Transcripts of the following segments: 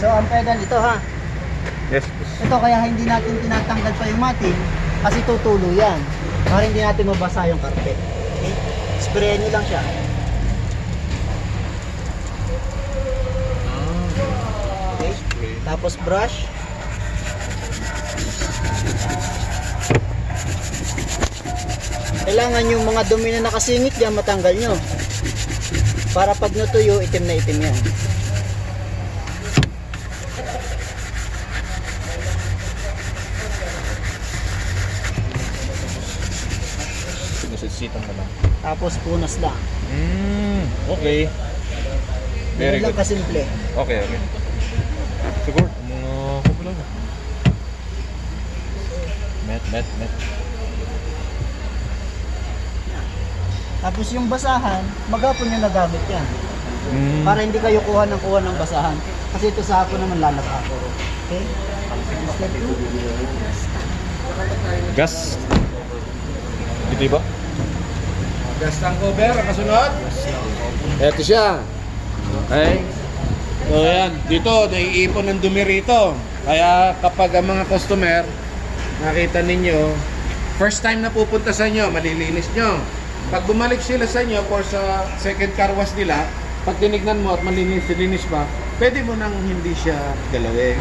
So ang pedal ito ha. Yes. Ito kaya hindi natin tinatanggal pa yung mating kasi tutulo yan. Para hindi natin mabasa yung carpet. Okay? Sprayan nyo lang siya. Okay? Tapos brush. Kailangan yung mga dumi na nakasingit dyan matanggal nyo. Para pag natuyo, itim na itim yan. Sinusitan na lang. Tapos punas lang. Okay. Very Yan lang good. kasimple. Okay, okay. Siguro, mga kumpula na. Met. Tapos yung basahan, maghapon nyo nagamit yan. Para hindi kayo kuha ng basahan. Kasi ito sa hapon naman lalaba ako. Okay? Step 2. Gas. Dito ba? Gas tank cover, ang kasunod. Ito siya. Okay. So yan, dito naiipon ng dumi rito. Kaya kapag ang mga customer nakita ninyo, first time na pupunta sa inyo, malilinis nyo. Pag bumalik sila sa inyo for sa second car wash nila, pag tinignan mo at malinis pa, pwede mo nang hindi siya galawin.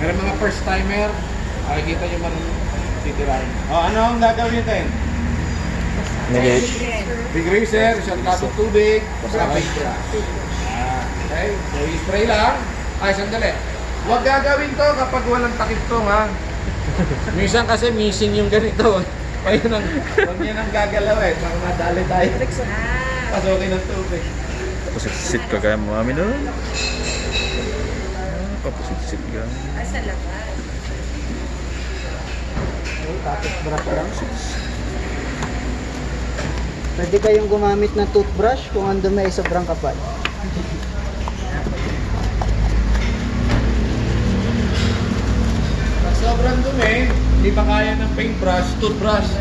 Pero mga first timer, makikita nyo man titirahin. O, ano ang gagawin natin? Big razor, isang tabong tubig, sa paintbrush. Okay, so i-spray lang. Ay, sandali. Huwag gagawin to kapag walang takip to, ha? Minsan kasi missing yung ganito. Ayun ang, huwag niya nang gagalawin. Baka madali tayo. Pasukin ng tubig. Papusit ka kaya mami doon. Papusit ka. Tapos brush lang. Pwede kayong gumamit ng toothbrush kung ang dumi ay sobrang kapal. Pag sobrang dumi, hindi pa kaya ng paintbrush, toothbrush.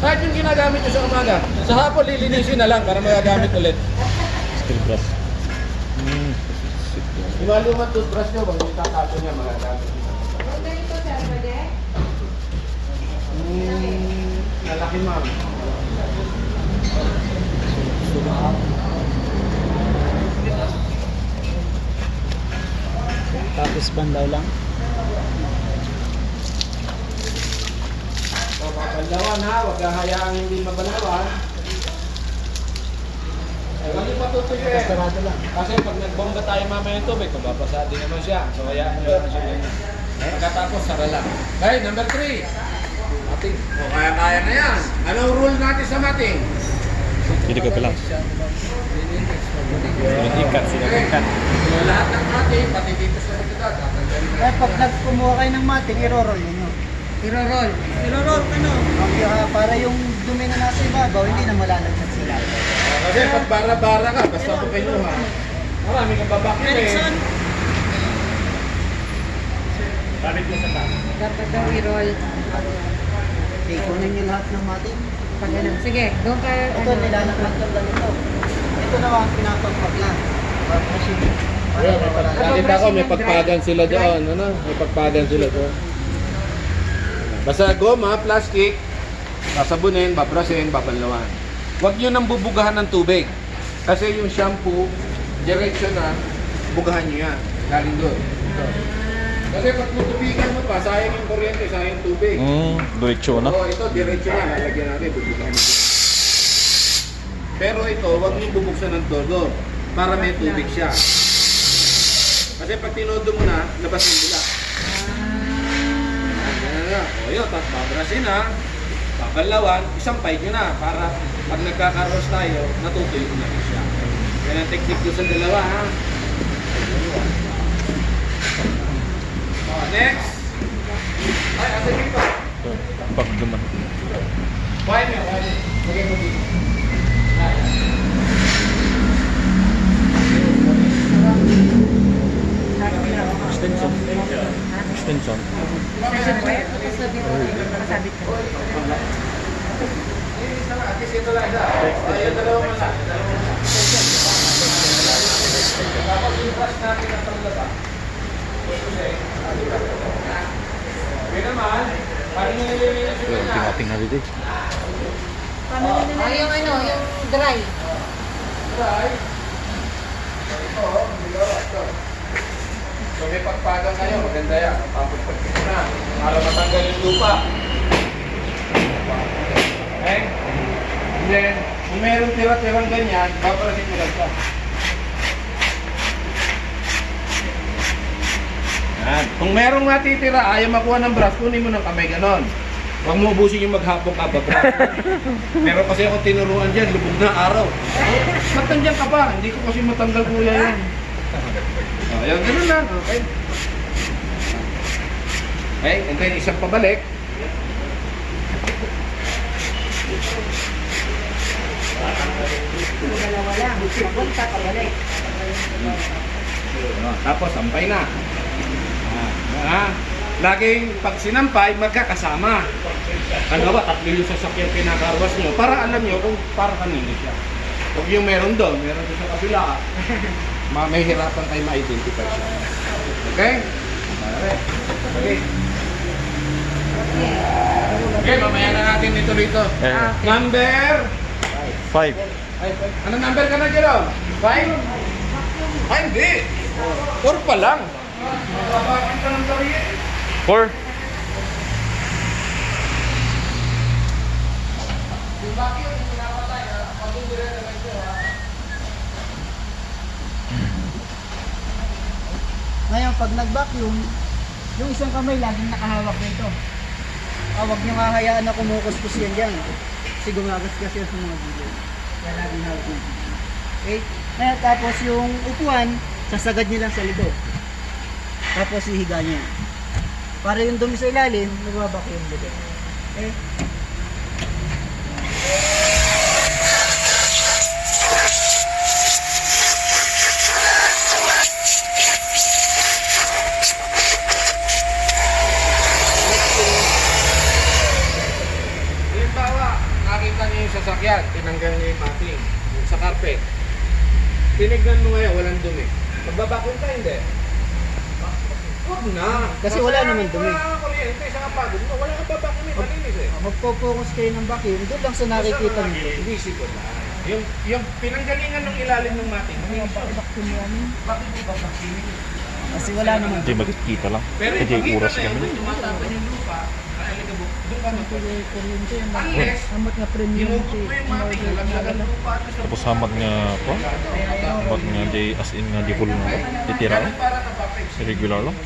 Kahit yung ginagamit nyo sa umaga, sa hapon lilinisin na lang para magagamit ulit. Steel brush. Yung mga lumang toothbrush nyo, pag itatapo niya, magagamit nyo. Nalaki ma'am. Tapos bandaw lang. So, papalawan ha, huwag hahayaang hindi mabalawan. Ay, huwag yung patutuyo eh. Sarado lang. Kasi pag nagbomba tayo mamaya ng tubig, mababasa din naman siya. So, hayaan nyo lang siya ganyan. Pagkatapos, sara lang. Okay, number 3. Mating. O, kaya-kaya na yan. Anong rule natin sa mating? Dito ka pa lang. Ikat sila. Ikat. So, lahat ng mating, pati dito sa likod, tatanggalin na. Kaya pag nagkumuha kayo ng mating, i-roll nyo. I-roll. I-roll ano? Okay, para yung dumi na nasa ibabaw, hindi na malalagsak sila. Kasi pag bara-bara ka, basta po kayo ha. Marami kang babakit eh. Erickson. Bakit mo sa taas? Dapat daw i-roll. Okay, kunin nyo lahat ng mating. Pag ano. Sige, doon ka, Ito, nilalakad lang ito. Ito naman, pinapagpag lang. Ayun, nakita ko may pagpagan sila doon, ano? May pagpagan sila doon. Basta goma, plastic, sasabunin, babrasin, babanlawan. Huwag nyo nang bubugahan ng tubig. Kasi yung shampoo, diretso na, bugahan nyo yan. Galing doon. Ito. Kasi pag tutubigan mo pa, sayang yung kuryente, sayang yung tubig. Diretso na. Oo, ito, diretso na. Lalagyan natin, bubugahan nyo. Pero ito, huwag nyo bubuksan ng todo para may tubig siya. Kasi pag tinodo mo na, labas yung bula. Ganyan na. O yun, tapos babrasin na, babalawan, isampay nyo na para pag nagkakaros tayo, natutuyo na rin siya. Yan ang technique ko sa dalawa, ha? O, next. Ay, asan dito? Pag duman. Why me? Lagay mo dito. Extension. Extension. Session wire, tapos sabi ko, nakasabit ka. At least ito lang isa. Ayun, dalawang man lang. Tapos yung brush natin ang panglaba. Tingnan dito. Yung ano, yung dry. So may pagpagang kayo, maganda yan. Papagpagpag na. Para matanggal yung lupa. Okay? And then, kung meron tira-tirang ganyan, paparasin mo lang siya. Yan. Kung merong natitira, ayaw makuha ng brush, kunin mo ng kamay ganon. Huwag mo ubusin yung maghapong ka, brush. Meron kasi ako tinuruan dyan, lubog na araw. Matandyan ka pa, hindi ko kasi matanggal kuya yan. Ayan, ganun lang. Okay. Okay, and then isang pabalik. Dalawa lang. Papunta, pabalik. Tapos, sampay na. Laging pag sinampay, magkakasama. Ano ba, tatlo yung sasakyan pinakarwas nyo para alam nyo kung para kanino siya. Huwag yung meron doon sa kabila. May hirapan tayo ma-identify siya. Okay? Okay. Okay, mamaya na natin dito. Number? 5. Ano number ka na, Jerome? 5? Ay, hindi. 4 pa lang. Mababakin ka ng tariya. 4. Yung vacuum, yung pinapatay, pag-ubira naman siya. Ngayon, pag nag-vacuum, yung isang kamay laging nakahawak nito. Huwag nyo hahayaan na kumukuskus yan dyan. Kasi gumagasgas yan sa mga gilid. Kaya laging hawak nyo. Okay? Ngayon, tapos yung upuan, sasagad nyo lang sa likod. Tapos hihiga nyo. Para yung dumi sa ilalim, nagbabacuum dito. Okay? Halimbawa, nakita niyo yung sasakyan, tinanggal niyo yung mating, yung sa carpet. Tinignan mo ngayon, walang dumi. Magbabakon ka, hindi? Huwag na. Kasi wala naman dumi. Wala kang kuryente sa kapagod mo. Wala kang babakon eh, malinis eh. Magpo-focus kayo ng vacuum, doon lang sa nakikita nyo. Visible lang. Yung pinanggalingan ng ilalim ng mating, malinis yun. Bakit mo babakinin? Kasi wala naman Hindi magkikita lang. Pero Hindi yung oras pagkita na kami. yun, tumatapan yung lupa, alikabok, doon ka magpapalagay. kuryente. Unless, Amat nga premium ginugot mo yung mating, nalaglagan ng lupa at sa Tapos hamat nga po. Hamat nga di as in nga di full na titira. Ganun para kapapix. Regular lang.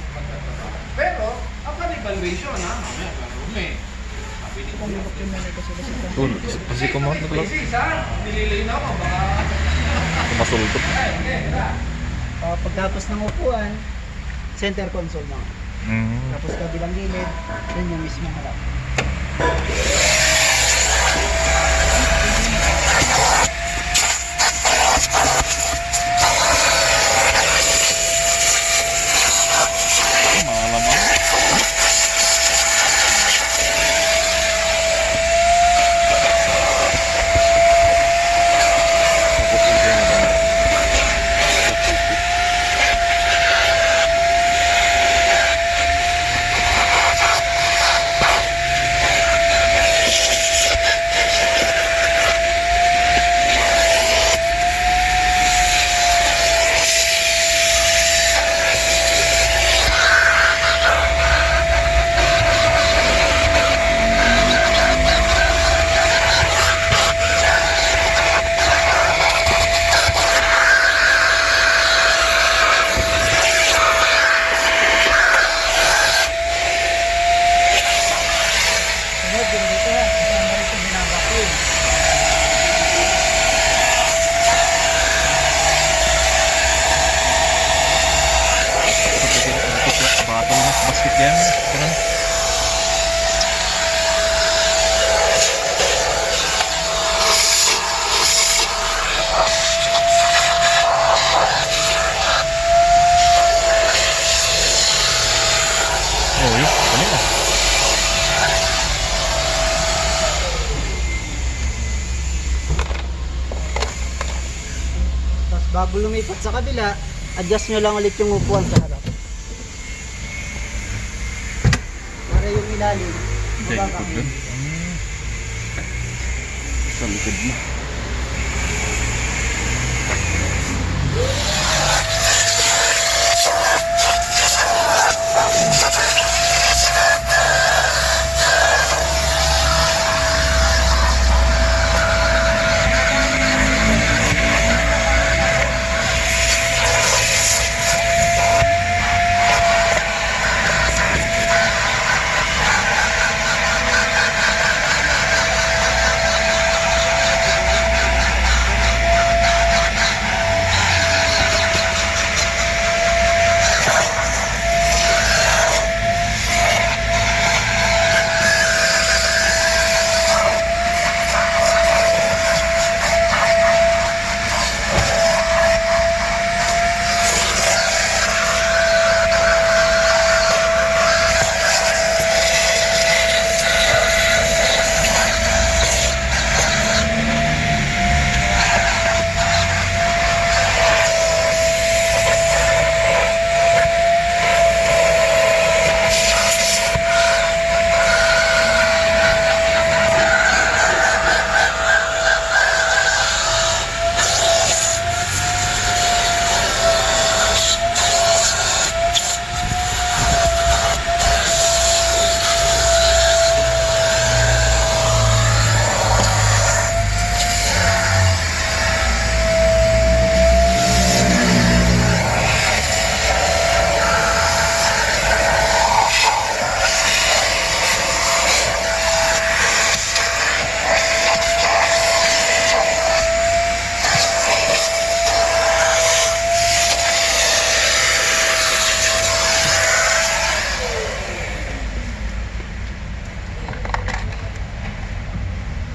Pero, ang evaluation ha, mamaya marumi. Doon, kasi kumahal na lang. Basis ha, nililinaw mo, baka... Kumasultot. Pagtapos ng upuan, center console na. Mm. Tapos kabilang gilid, yun yung mismo harap. Malamang. Tapos yung kaya na ba? Sunod, yun dito ha. Kasama rin itong binabacuum. Battle na basket yan. Ganun. Oh, yun. Ganun ah. Tapos bago lumipat sa kabila, adjust nyo lang ulit yung upuan sa harap. ilalim. Sa likod dun. Sa likod mo.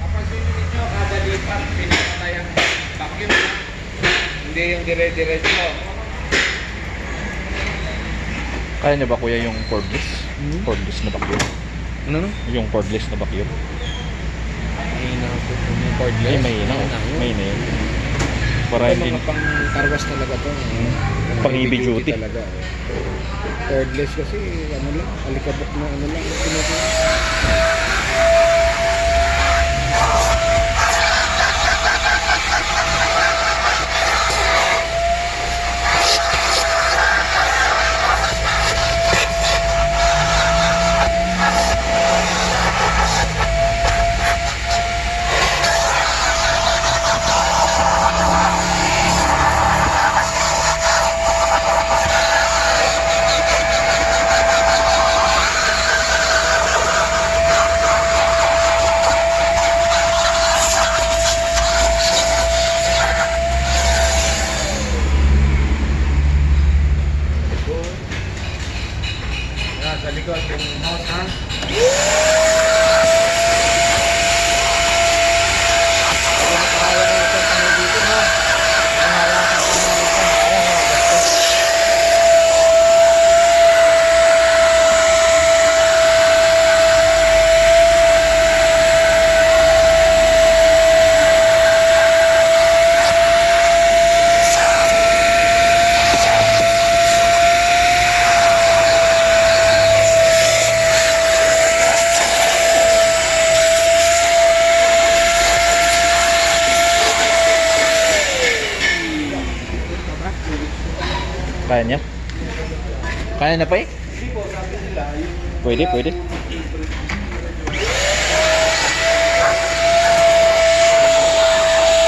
Napansin ninyo, kada lipat, pinapatay ang vacuum. Hindi yung dire-diretso. Kaya niya ba kuya yung cordless? Cordless na vacuum. Ano no? Yung cordless na vacuum. Mahina po yung cordless. Ay, may na. May na yun. Para Ito hindi mga pang carwash talaga to. Pang heavy duty. Talaga. Cordless kasi ano lang, alikabok na ano lang. Sa likod yung house ha. Kaya niya? Kaya na pa eh? Pwede, pwede.